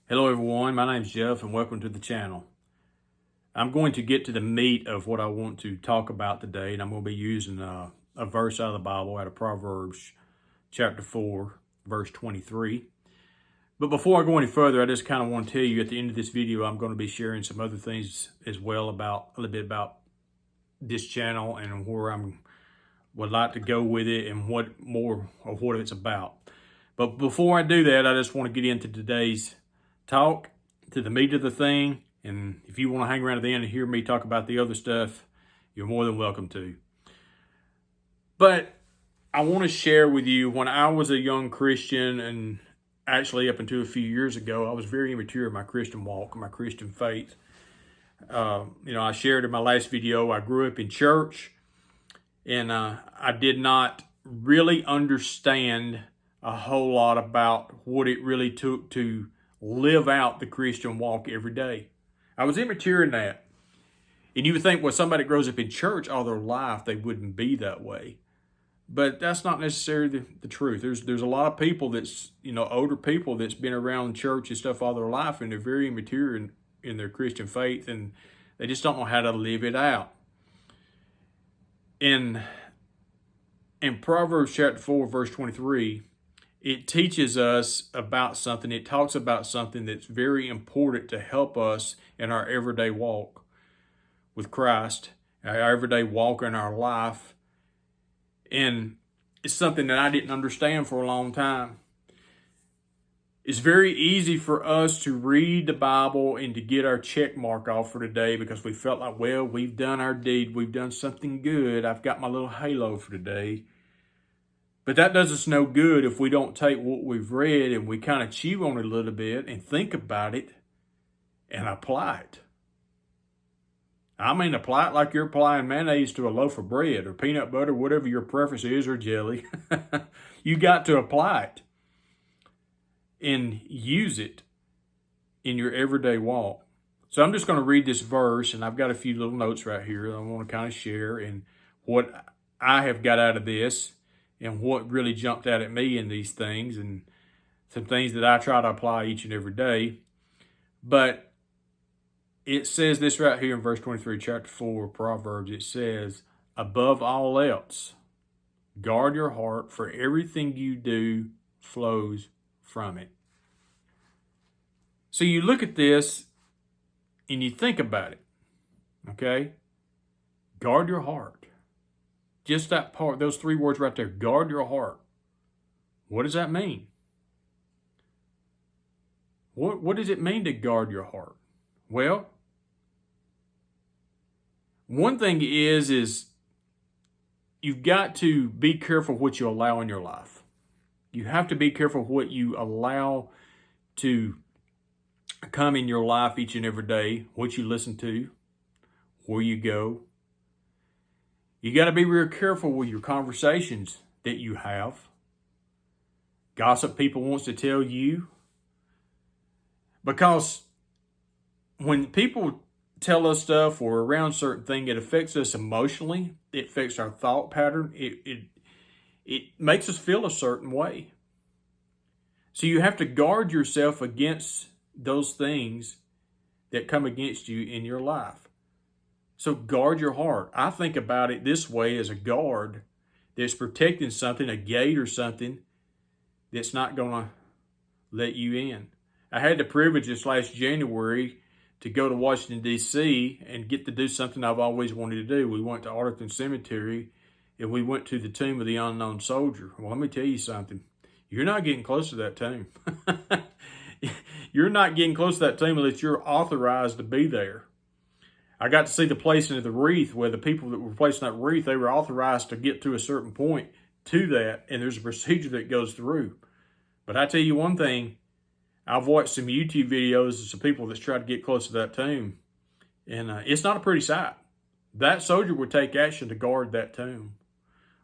Hello everyone, my name is Jeff and welcome to the channel. I'm going to get to the meat of what I want to talk about today, and I'm going to be using a verse out of the Bible out of Proverbs chapter 4 verse 23. But before I go any further, I just kind of want to tell you at the end of this video I'm going to be sharing some other things as well, about a little bit about this channel and where I would like to go with it and what more of what it's about. But before I do that, I just want to get into today's talk, to the meat of the thing. And if you want to hang around at the end and hear me talk about the other stuff, you're more than welcome to. But I want to share with you, when I was a young Christian, and actually up until a few years ago, I was very immature in my Christian walk, my Christian faith. I shared in my last video, I grew up in church, and I did not really understand a whole lot about what it really took to live out the Christian walk every day. I was immature in that. And you would think, well, somebody that grows up in church all their life, they wouldn't be that way. But that's not necessarily the truth. There's a lot of people that's, older people that's been around church and stuff all their life, and they're very immature in their Christian faith, and they just don't know how to live it out. In Proverbs chapter 4, verse 23, it teaches us about something. It talks about something that's very important to help us in our everyday walk with Christ, our everyday walk in our life. And it's something that I didn't understand for a long time. It's very easy for us to read the Bible and to get our check mark off for today because we felt like, well, we've done our deed. We've done something good. I've got my little halo for today. But that does us no good if we don't take what we've read and we kind of chew on it a little bit and think about it and apply it. I mean, apply it like you're applying mayonnaise to a loaf of bread or peanut butter, whatever your preference is, or jelly. You got to apply it and use it in your everyday walk. So I'm just going to read this verse, and I've got a few little notes right here that I want to kind of share and what I have got out of this, and what really jumped out at me in these things, and some things that I try to apply each and every day. But it says this right here in verse 23, chapter 4, Proverbs. It says, above all else, guard your heart, for everything you do flows from it. So you look at this and you think about it, okay? Guard your heart. Just that part, those three words right there, guard your heart. What does that mean? What does it mean to guard your heart? Well, one thing is you've got to be careful what you allow in your life. You have to be careful what you allow to come in your life each and every day, what you listen to, where you go. You got to be real careful with your conversations that you have. Gossip people wants to tell you. Because when people tell us stuff or around certain thing, it affects us emotionally. It affects our thought pattern. It makes us feel a certain way. So you have to guard yourself against those things that come against you in your life. So guard your heart. I think about it this way, as a guard that's protecting something, a gate or something that's not going to let you in. I had the privilege this last January to go to Washington, D.C. and get to do something I've always wanted to do. We went to Arlington Cemetery and we went to the tomb of the unknown soldier. Well, let me tell you something. You're not getting close to that tomb. You're not getting close to that tomb unless you're authorized to be there. I got to see the placing of the wreath, where the people that were placing that wreath, they were authorized to get to a certain point to that, and there's a procedure that goes through. But I tell you one thing, I've watched some YouTube videos of some people that's tried to get close to that tomb, and it's not a pretty sight. That soldier would take action to guard that tomb.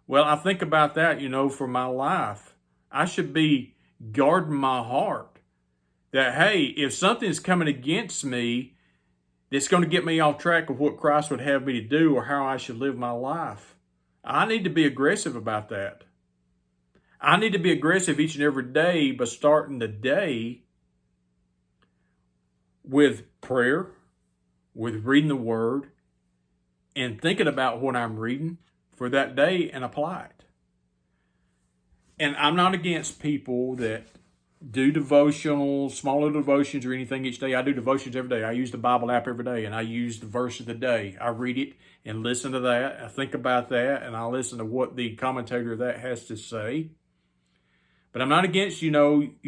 Well, I think about that, for my life. I should be guarding my heart. That, hey, if something's coming against me that's going to get me off track of what Christ would have me to do or how I should live my life, I need to be aggressive about that. I need to be aggressive each and every day by starting the day with prayer, with reading the Word, and thinking about what I'm reading for that day and apply it. And I'm not against people that do devotionals, smaller devotions or anything each day. I do devotions every day. I use the Bible app every day, and I use the verse of the day. I read it and listen to that. I think about that, and I listen to what the commentator of that has to say. But I'm not against, you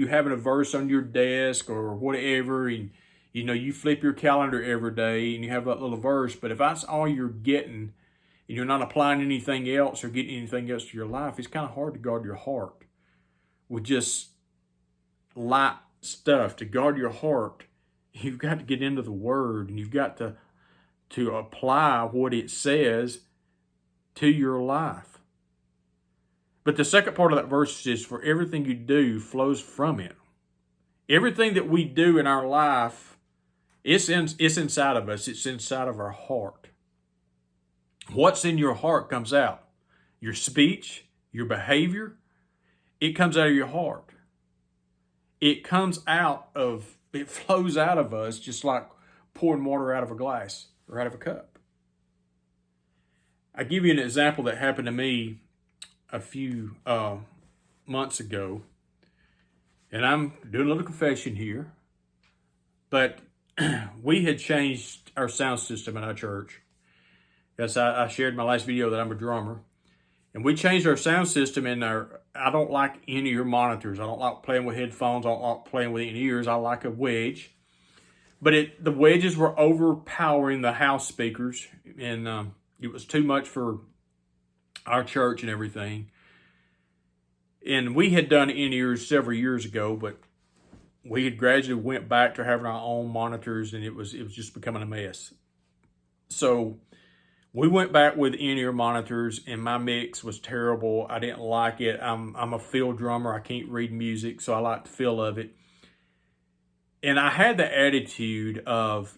having a verse on your desk or whatever, and, you flip your calendar every day and you have that little verse. But if that's all you're getting and you're not applying anything else or getting anything else to your life, it's kind of hard to guard your heart with just light stuff. To guard your heart, you've got to get into the Word, and you've got to apply what it says to your life. But the second part of that verse is, for everything you do flows from it. Everything that we do in our life, it's inside of us. It's inside of our heart. What's in your heart comes out. Your speech, your behavior, it comes out of your heart. It flows out of us just like pouring water out of a glass or out of a cup. I give you an example that happened to me a few months ago, and I'm doing a little confession here, but we had changed our sound system in our church. Yes, I shared in my last video that I'm a drummer, and we changed our sound system. I don't like in-ear monitors. I don't like playing with headphones. I don't like playing with in-ears. I like a wedge, but the wedges were overpowering the house speakers, and it was too much for our church and everything. And we had done in-ears several years ago, but we had gradually went back to having our own monitors, and it was just becoming a mess. So we went back with in-ear monitors, and my mix was terrible. I didn't like it. I'm a feel drummer. I can't read music, so I like the feel of it. And I had the attitude of,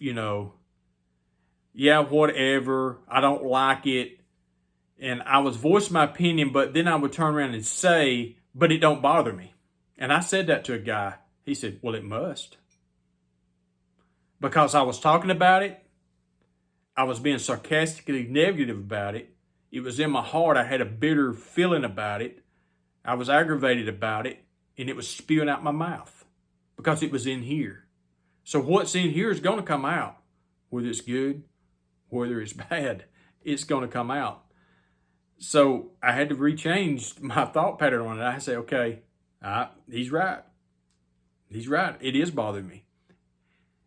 yeah, whatever. I don't like it. And I was voicing my opinion, but then I would turn around and say, but it don't bother me. And I said that to a guy. He said, well, it must. Because I was talking about it. I was being sarcastically negative about it. It was in my heart. I had a bitter feeling about it. I was aggravated about it. And it was spewing out my mouth. Because it was in here. So what's in here is going to come out. Whether it's good, whether it's bad, it's going to come out. So I had to rechange my thought pattern on it. I said, okay, he's right. He's right. It is bothering me.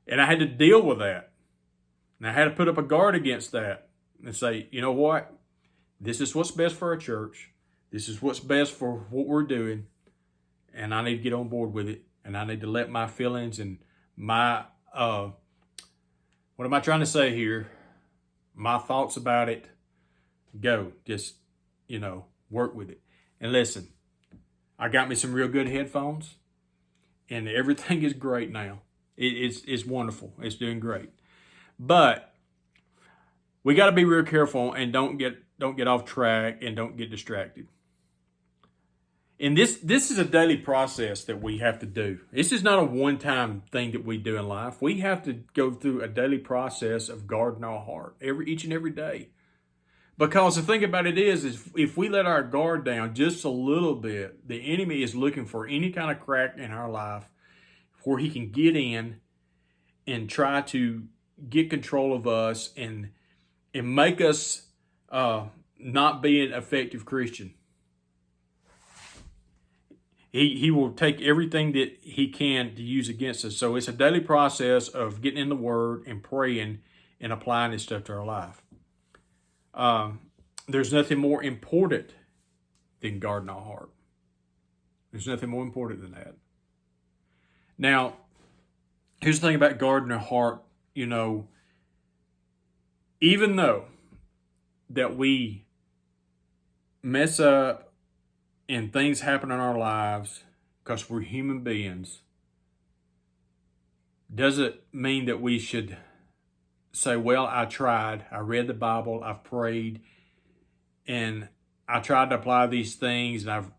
And I had to deal with that. And I had to put up a guard against that and say, you know what? This is what's best for our church. This is what's best for what we're doing. And I need to get on board with it. And I need to let my feelings and my, what am I trying to say here? My thoughts about it go. Just, work with it. And listen, I got me some real good headphones, and everything is great now. It's wonderful. It's doing great. But we got to be real careful and don't get off track and don't get distracted. And this is a daily process that we have to do. This is not a one-time thing that we do in life. We have to go through a daily process of guarding our heart each and every day. Because the thing about it is if we let our guard down just a little bit, the enemy is looking for any kind of crack in our life where he can get in and try to get control of us and make us not be an effective Christian. He will take everything that he can to use against us. So it's a daily process of getting in the Word and praying and applying this stuff to our life. There's nothing more important than guarding our heart. There's nothing more important than that. Now, here's the thing about guarding our heart. Even though that we mess up and things happen in our lives because we're human beings, doesn't mean that we should say, well, I tried. I read the Bible. I've prayed. And I tried to apply these things. And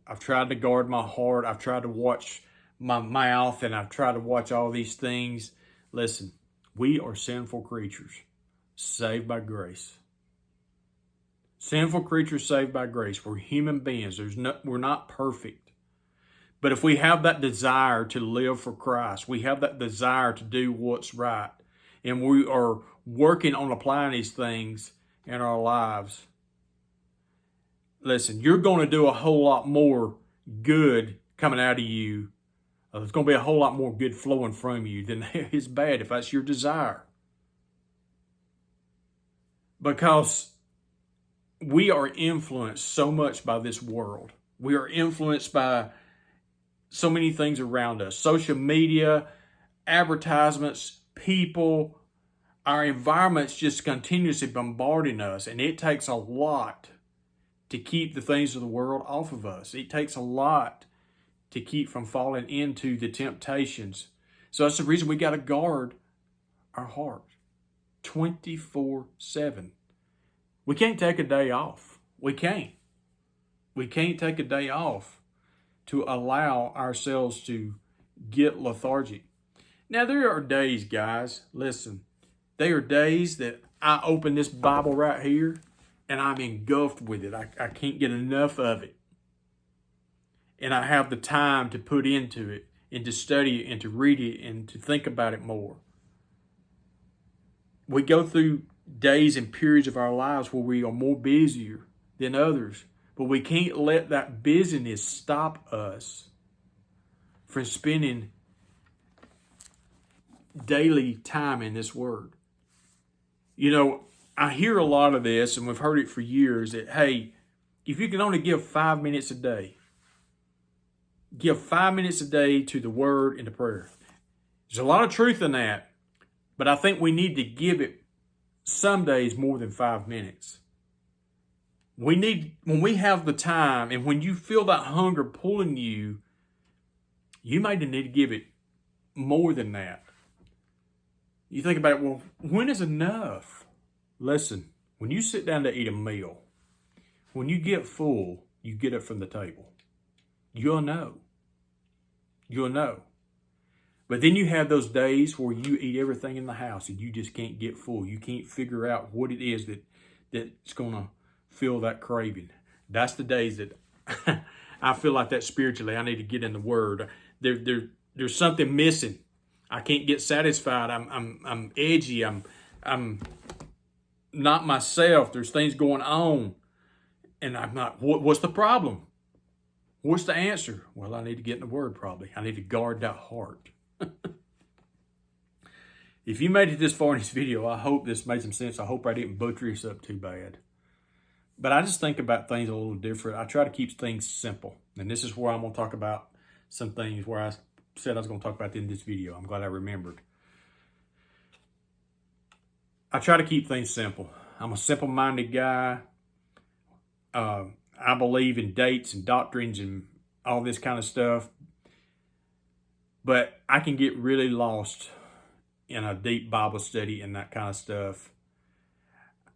I've tried to guard my heart. I've tried to watch my mouth. And I've tried to watch all these things. Listen, we are sinful creatures saved by grace. Sinful creatures saved by grace. We're human beings. We're not perfect. But if we have that desire to live for Christ, we have that desire to do what's right, and we are working on applying these things in our lives, listen, you're going to do a whole lot more good coming out of you. There's going to be a whole lot more good flowing from you than is bad if that's your desire. Because we are influenced so much by this world. We are influenced by so many things around us. Social media, advertisements, people, our environment's just continuously bombarding us. And it takes a lot to keep the things of the world off of us. It takes a lot to keep from falling into the temptations. So that's the reason we got to guard our heart 24/7. We can't take a day off. We can't. We can't take a day off to allow ourselves to get lethargic. Now, there are days, guys, listen, there are days that I open this Bible right here and I'm engulfed with it. I can't get enough of it. And I have the time to put into it and to study it and to read it and to think about it more. We go through days and periods of our lives where we are more busier than others, but we can't let that busyness stop us from spending daily time in this Word. You know, I hear a lot of this, and we've heard it for years, that, hey, if you can only give 5 minutes a day, give 5 minutes a day to the Word and to prayer. There's a lot of truth in that, but I think we need to give it some days more than 5 minutes. We need, when we have the time and when you feel that hunger pulling you, you may need to give it more than that. You think about it, well, when is enough? Listen, when you sit down to eat a meal, when you get full, you get it from the table. You'll know. You'll know. But then you have those days where you eat everything in the house and you just can't get full. You can't figure out what it is that's going to fill that craving. That's the days that I feel like that spiritually. I need to get in the Word. There's something missing. I can't get satisfied. I'm edgy. I'm not myself. There's things going on, and I'm not. What's the problem? What's the answer? Well, I need to get in the Word. Probably I need to guard that heart. If you made it this far in this video, I hope this made some sense. I hope I didn't butcher this up too bad. But I just think about things a little different. I try to keep things simple. And this is where I'm going to talk about some things where I said I was going to talk about in this video. I'm glad I remembered. I try to keep things simple. I'm a simple-minded guy. I believe in dates and doctrines and all this kind of stuff. But I can get really lost in a deep Bible study and that kind of stuff.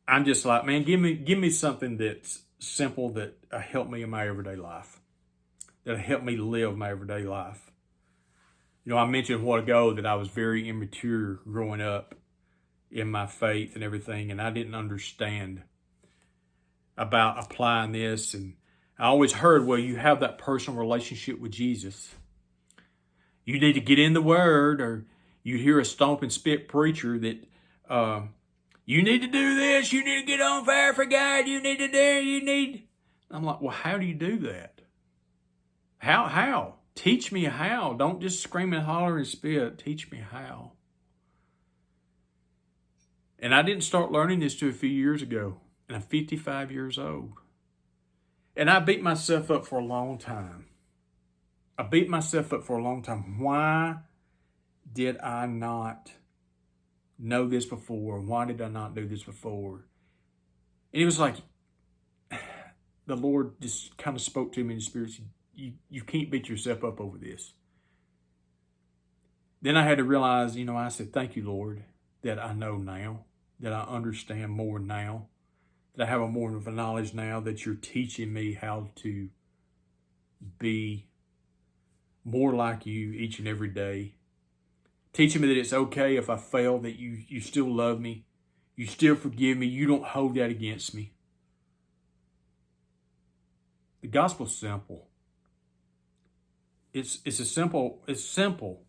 I'm just like, man, give me something that's simple that help me in my everyday life, that'll help me live my everyday life. You know, I mentioned a while ago that I was very immature growing up in my faith and everything, and I didn't understand about applying this. And I always heard, well, you have that personal relationship with Jesus. You need to get in the Word, or you hear a stomp and spit preacher that you need to do this, you need to get on fire for God, you need to do, I'm like, well, how do you do that? How? Teach me how. Don't just scream and holler and spit. Teach me how. And I didn't start learning this till a few years ago, and I'm 55 years old. And I beat myself up for a long time. Why did I not know this before? Why did I not do this before? And it was like the Lord just kind of spoke to me in the Spirit. You can't beat yourself up over this. Then I had to realize, I said, thank you, Lord, that I know now, that I understand more now, that I have more of a knowledge now, that you're teaching me how to be more like you each and every day, Teaching me that it's okay if I fail, that you still love me. You still forgive me. You don't hold that against me. The gospel's simple. It's simple.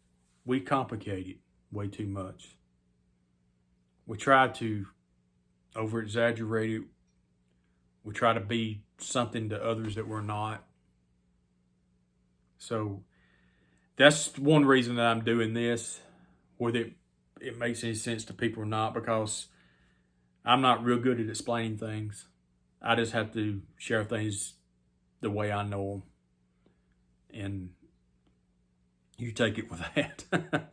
We complicate it way too much. We try to over-exaggerate it. We try to be something to others that we're not. So that's one reason that I'm doing this, whether it makes any sense to people or not, because I'm not real good at explaining things. I just have to share things the way I know them. And you take it with that.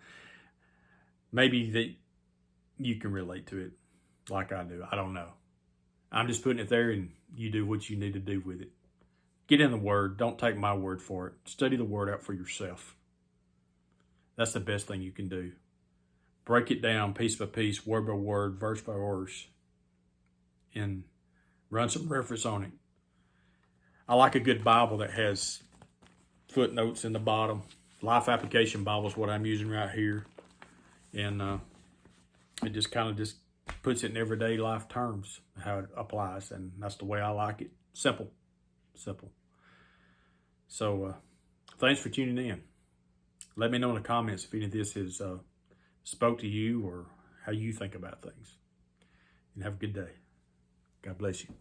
Maybe that you can relate to it like I do. I don't know. I'm just putting it there, and you do what you need to do with it. Get in the Word. Don't take my word for it. Study the Word out for yourself. That's the best thing you can do. Break it down piece by piece, word by word, verse by verse, and run some reference on it. I like a good Bible that has footnotes in the bottom. Life Application Bible is what I'm using right here. And it just kind of just puts it in everyday life terms, how it applies. And that's the way I like it. Simple. So thanks for tuning in. Let me know in the comments if any of this has spoke to you or how you think about things. And have a good day. God bless you.